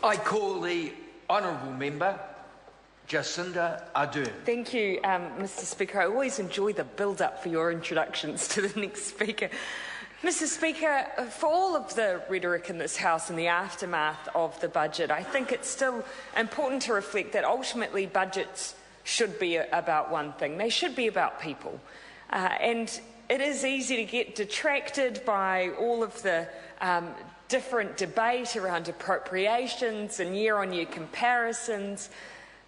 I call the honourable member, Jacinda Ardern. Thank you, Mr Speaker. I always enjoy the build-up for your introductions to the next speaker. Mr Speaker, for all of the rhetoric in this House in the aftermath of the budget, I think it's still important to reflect that ultimately budgets should be about one thing. They should be about people. And it is easy to get detracted by all of the different debate around appropriations and year-on-year comparisons.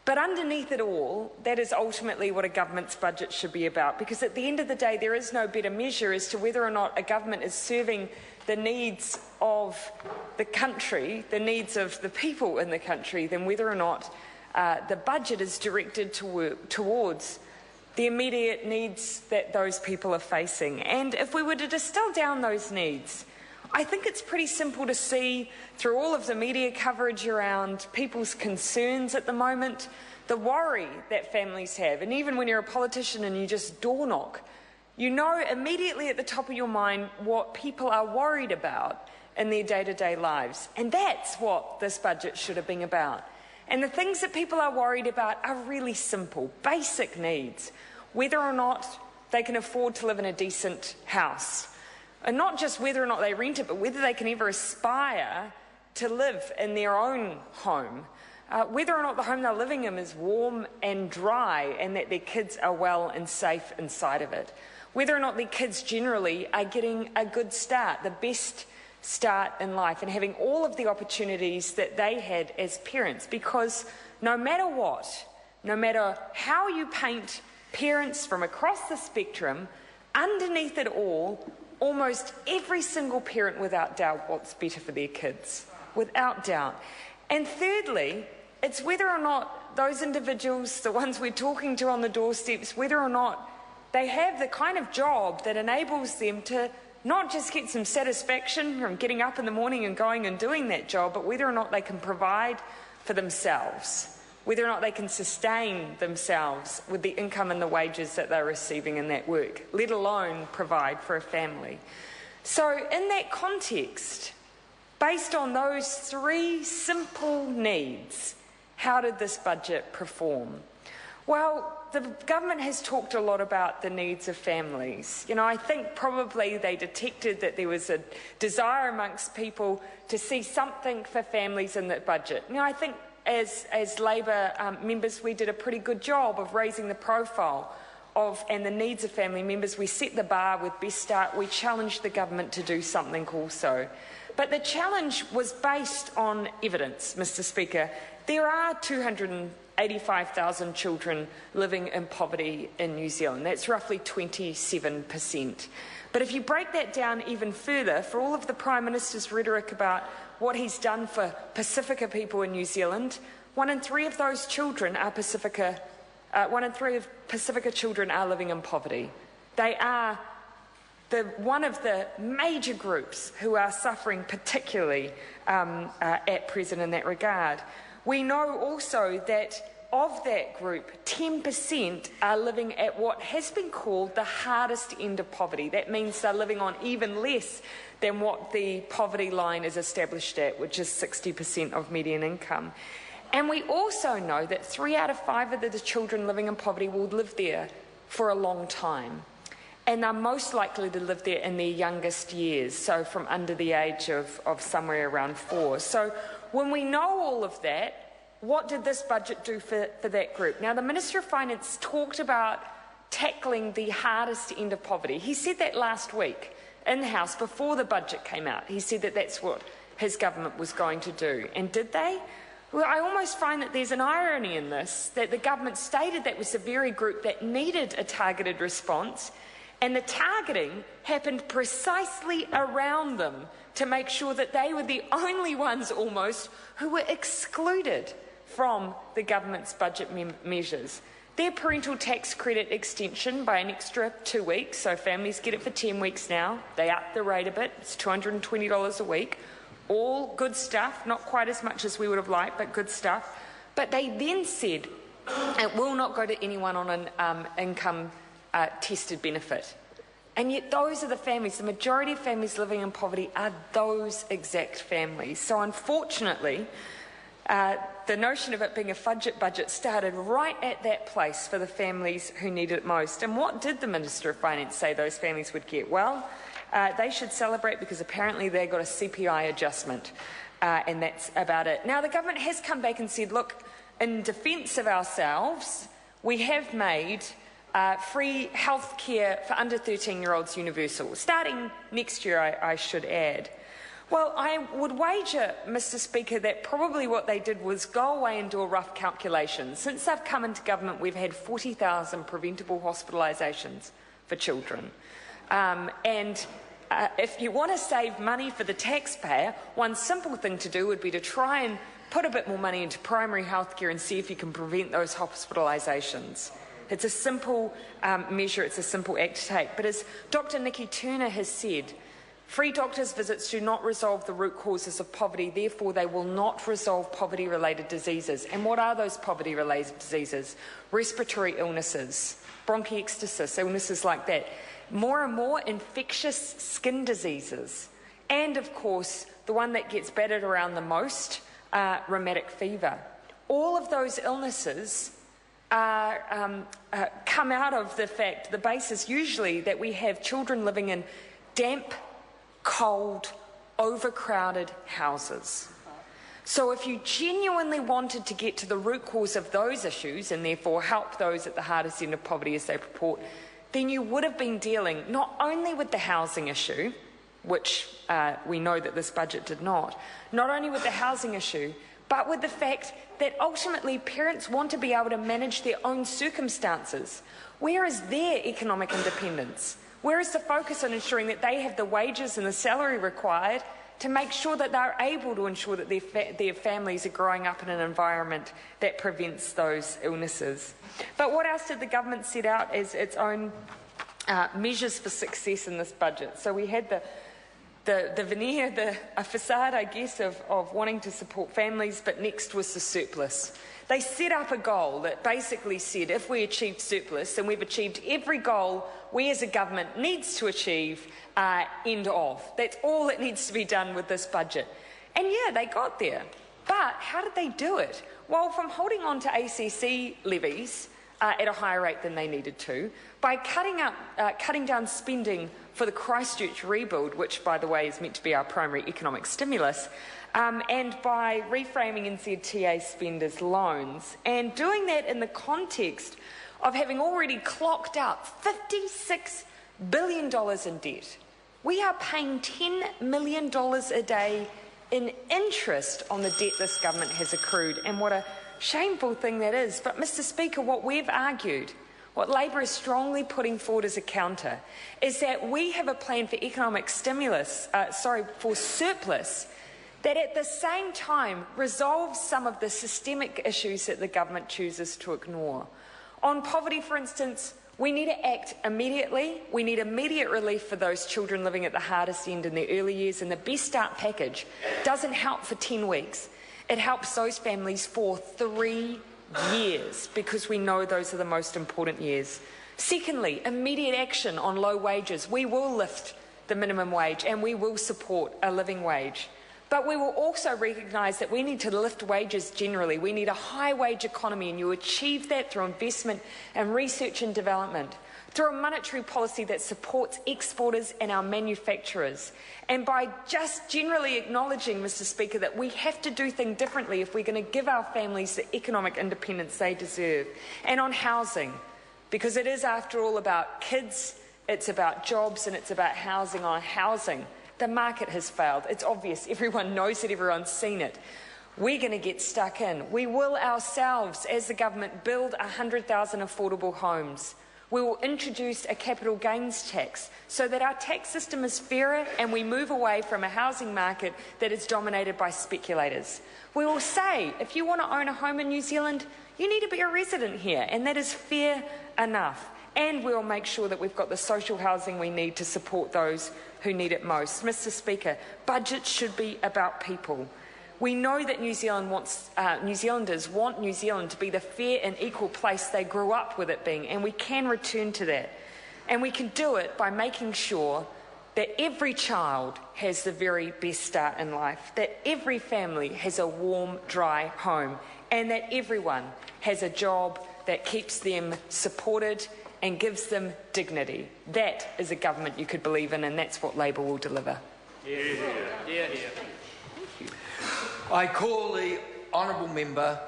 But underneath it all, that is ultimately what a government's budget should be about, because at the end of the day, there is no better measure as to whether or not a government is serving the needs of the country, the needs of the people in the country, than whether or not the budget is directed towards the immediate needs that those people are facing. And if we were to distill down those needs, I think it's pretty simple to see through all of the media coverage around people's concerns at the moment, the worry that families have. And even when you're a politician and you just door knock, you know immediately at the top of your mind what people are worried about in their day-to-day lives. And that's what this budget should have been about. And the things that people are worried about are really simple, basic needs. Whether or not they can afford to live in a decent house. And not just whether or not they rent it, but whether they can ever aspire to live in their own home. Whether or not the home they're living in is warm and dry and that their kids are well and safe inside of it. Whether or not their kids generally are getting a good start, the best start in life, and having all of the opportunities that they had as parents. Because no matter what, no matter how you paint parents from across the spectrum, underneath it all, almost every single parent, without doubt, wants better for their kids, without doubt. And thirdly, it's whether or not those individuals, the ones we're talking to on the doorsteps, whether or not they have the kind of job that enables them to not just get some satisfaction from getting up in the morning and going and doing that job, but whether or not they can provide for themselves, whether or not they can sustain themselves with the income and the wages that they're receiving in that work, let alone provide for a family. So in that context, based on those three simple needs, how did this budget perform? Well, the government has talked a lot about the needs of families. You know, I think probably they detected that there was a desire amongst people to see something for families in the budget. You know, I think as Labor members, we did a pretty good job of raising the profile of and the needs of family members. We set the bar with Best Start. We challenged the government to do something also. But the challenge was based on evidence, Mr Speaker. There are 285,000 children living in poverty in New Zealand. That's roughly 27%. But if you break that down even further, for all of the Prime Minister's rhetoric about what he's done for Pacifica people in New Zealand, 1 in 3 of those children are Pacifica. 1 in 3 of Pacifica children are living in poverty. They are one of the major groups who are suffering particularly at present in that regard. We know also that of that group, 10% are living at what has been called the hardest end of poverty. That means they're living on even less than what the poverty line is established at, which is 60% of median income. And we also know that 3 out of 5 of the children living in poverty will live there for a long time. And they're most likely to live there in their youngest years, so from under the age of somewhere around 4. So when we know all of that, what did this budget do for that group? Now, the Minister of Finance talked about tackling the hardest end of poverty. He said that last week in the House before the budget came out. He said that that's what his government was going to do. And did they? Well, I almost find that there's an irony in this, that the government stated that was the very group that needed a targeted response, and the targeting happened precisely around them to make sure that they were the only ones almost who were excluded from the government's budget measures. Their parental tax credit extension by an extra 2 weeks, so families get it for 10 weeks now. They upped the rate a bit. It's $220 a week. All good stuff, not quite as much as we would have liked, but good stuff. But they then said it will not go to anyone on an income-tested benefit. And yet those are the families, the majority of families living in poverty are those exact families. So unfortunately, The notion of it being a budget started right at that place for the families who need it most. And what did the Minister of Finance say those families would get? Well, they should celebrate because apparently they got a CPI adjustment, and that's about it. Now, the government has come back and said, look, in defence of ourselves, we have made free health care for under 13-year-olds universal, starting next year, I should add. Well, I would wager, Mr. Speaker, that probably what they did was go away and do a rough calculation. Since I've come into government, we've had 40,000 preventable hospitalisations for children. If you want to save money for the taxpayer, one simple thing to do would be to try and put a bit more money into primary health care and see if you can prevent those hospitalisations. It's a simple measure, it's a simple act to take. But as Dr. Nikki Turner has said, free doctors' visits do not resolve the root causes of poverty, therefore they will not resolve poverty-related diseases. And what are those poverty-related diseases? Respiratory illnesses, bronchiectasis, illnesses like that. More and more infectious skin diseases. And, of course, the one that gets battered around the most, rheumatic fever. All of those illnesses come out of the fact, the basis usually, that we have children living in damp, cold, overcrowded houses. So if you genuinely wanted to get to the root cause of those issues and therefore help those at the hardest end of poverty as they purport, then you would have been dealing not only with the housing issue, which we know that this budget did not only with the housing issue, but with the fact that ultimately parents want to be able to manage their own circumstances. Where is their economic independence? Where is the focus on ensuring that they have the wages and the salary required to make sure that they're able to ensure that their families are growing up in an environment that prevents those illnesses? But what else did the government set out as its own measures for success in this budget? So we had the veneer, a facade, I guess, of wanting to support families, but next was the surplus. They set up a goal that basically said if we achieved surplus, and we've achieved every goal we as a government needs to achieve, end of. That's all that needs to be done with this budget. And yeah, they got there. But how did they do it? Well, from holding on to ACC levies at a higher rate than they needed to, by cutting down spending for the Christchurch rebuild, which, by the way, is meant to be our primary economic stimulus, and by reframing NZTA spend as loans, and doing that in the context of having already clocked up $56 billion in debt. We are paying $10 million a day in interest on the debt this government has accrued, and what a shameful thing that is. But, Mr. Speaker, what we've argued, what Labor is strongly putting forward as a counter, is that we have a plan for economic stimulus, for surplus, that at the same time resolves some of the systemic issues that the government chooses to ignore. On poverty, for instance, we need to act immediately. We need immediate relief for those children living at the hardest end in their early years, and the Best Start package doesn't help for 10 weeks. It helps those families for 3 years, because we know those are the most important years. Secondly, immediate action on low wages. We will lift the minimum wage and we will support a living wage. But we will also recognise that we need to lift wages generally. We need a high wage economy, and you achieve that through investment and research and development, through a monetary policy that supports exporters and our manufacturers, and by just generally acknowledging, Mr. Speaker, that we have to do things differently if we're going to give our families the economic independence they deserve. And on housing, because it is, after all, about kids, it's about jobs, and it's about housing. On housing, the market has failed. It's obvious. Everyone knows it. Everyone's seen it. We're going to get stuck in. We will ourselves, as the government, build 100,000 affordable homes. We will introduce a capital gains tax so that our tax system is fairer and we move away from a housing market that is dominated by speculators. We will say, if you want to own a home in New Zealand, you need to be a resident here, and that is fair enough. And we'll make sure that we've got the social housing we need to support those who need it most. Mr. Speaker, budgets should be about people. We know that New Zealanders want New Zealand to be the fair and equal place they grew up with it being, and we can return to that. And we can do it by making sure that every child has the very best start in life, that every family has a warm, dry home, and that everyone has a job that keeps them supported and gives them dignity. That is a government you could believe in, and that's what Labour will deliver. I call the honourable member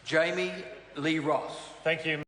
Jamie Lee Ross. Thank you.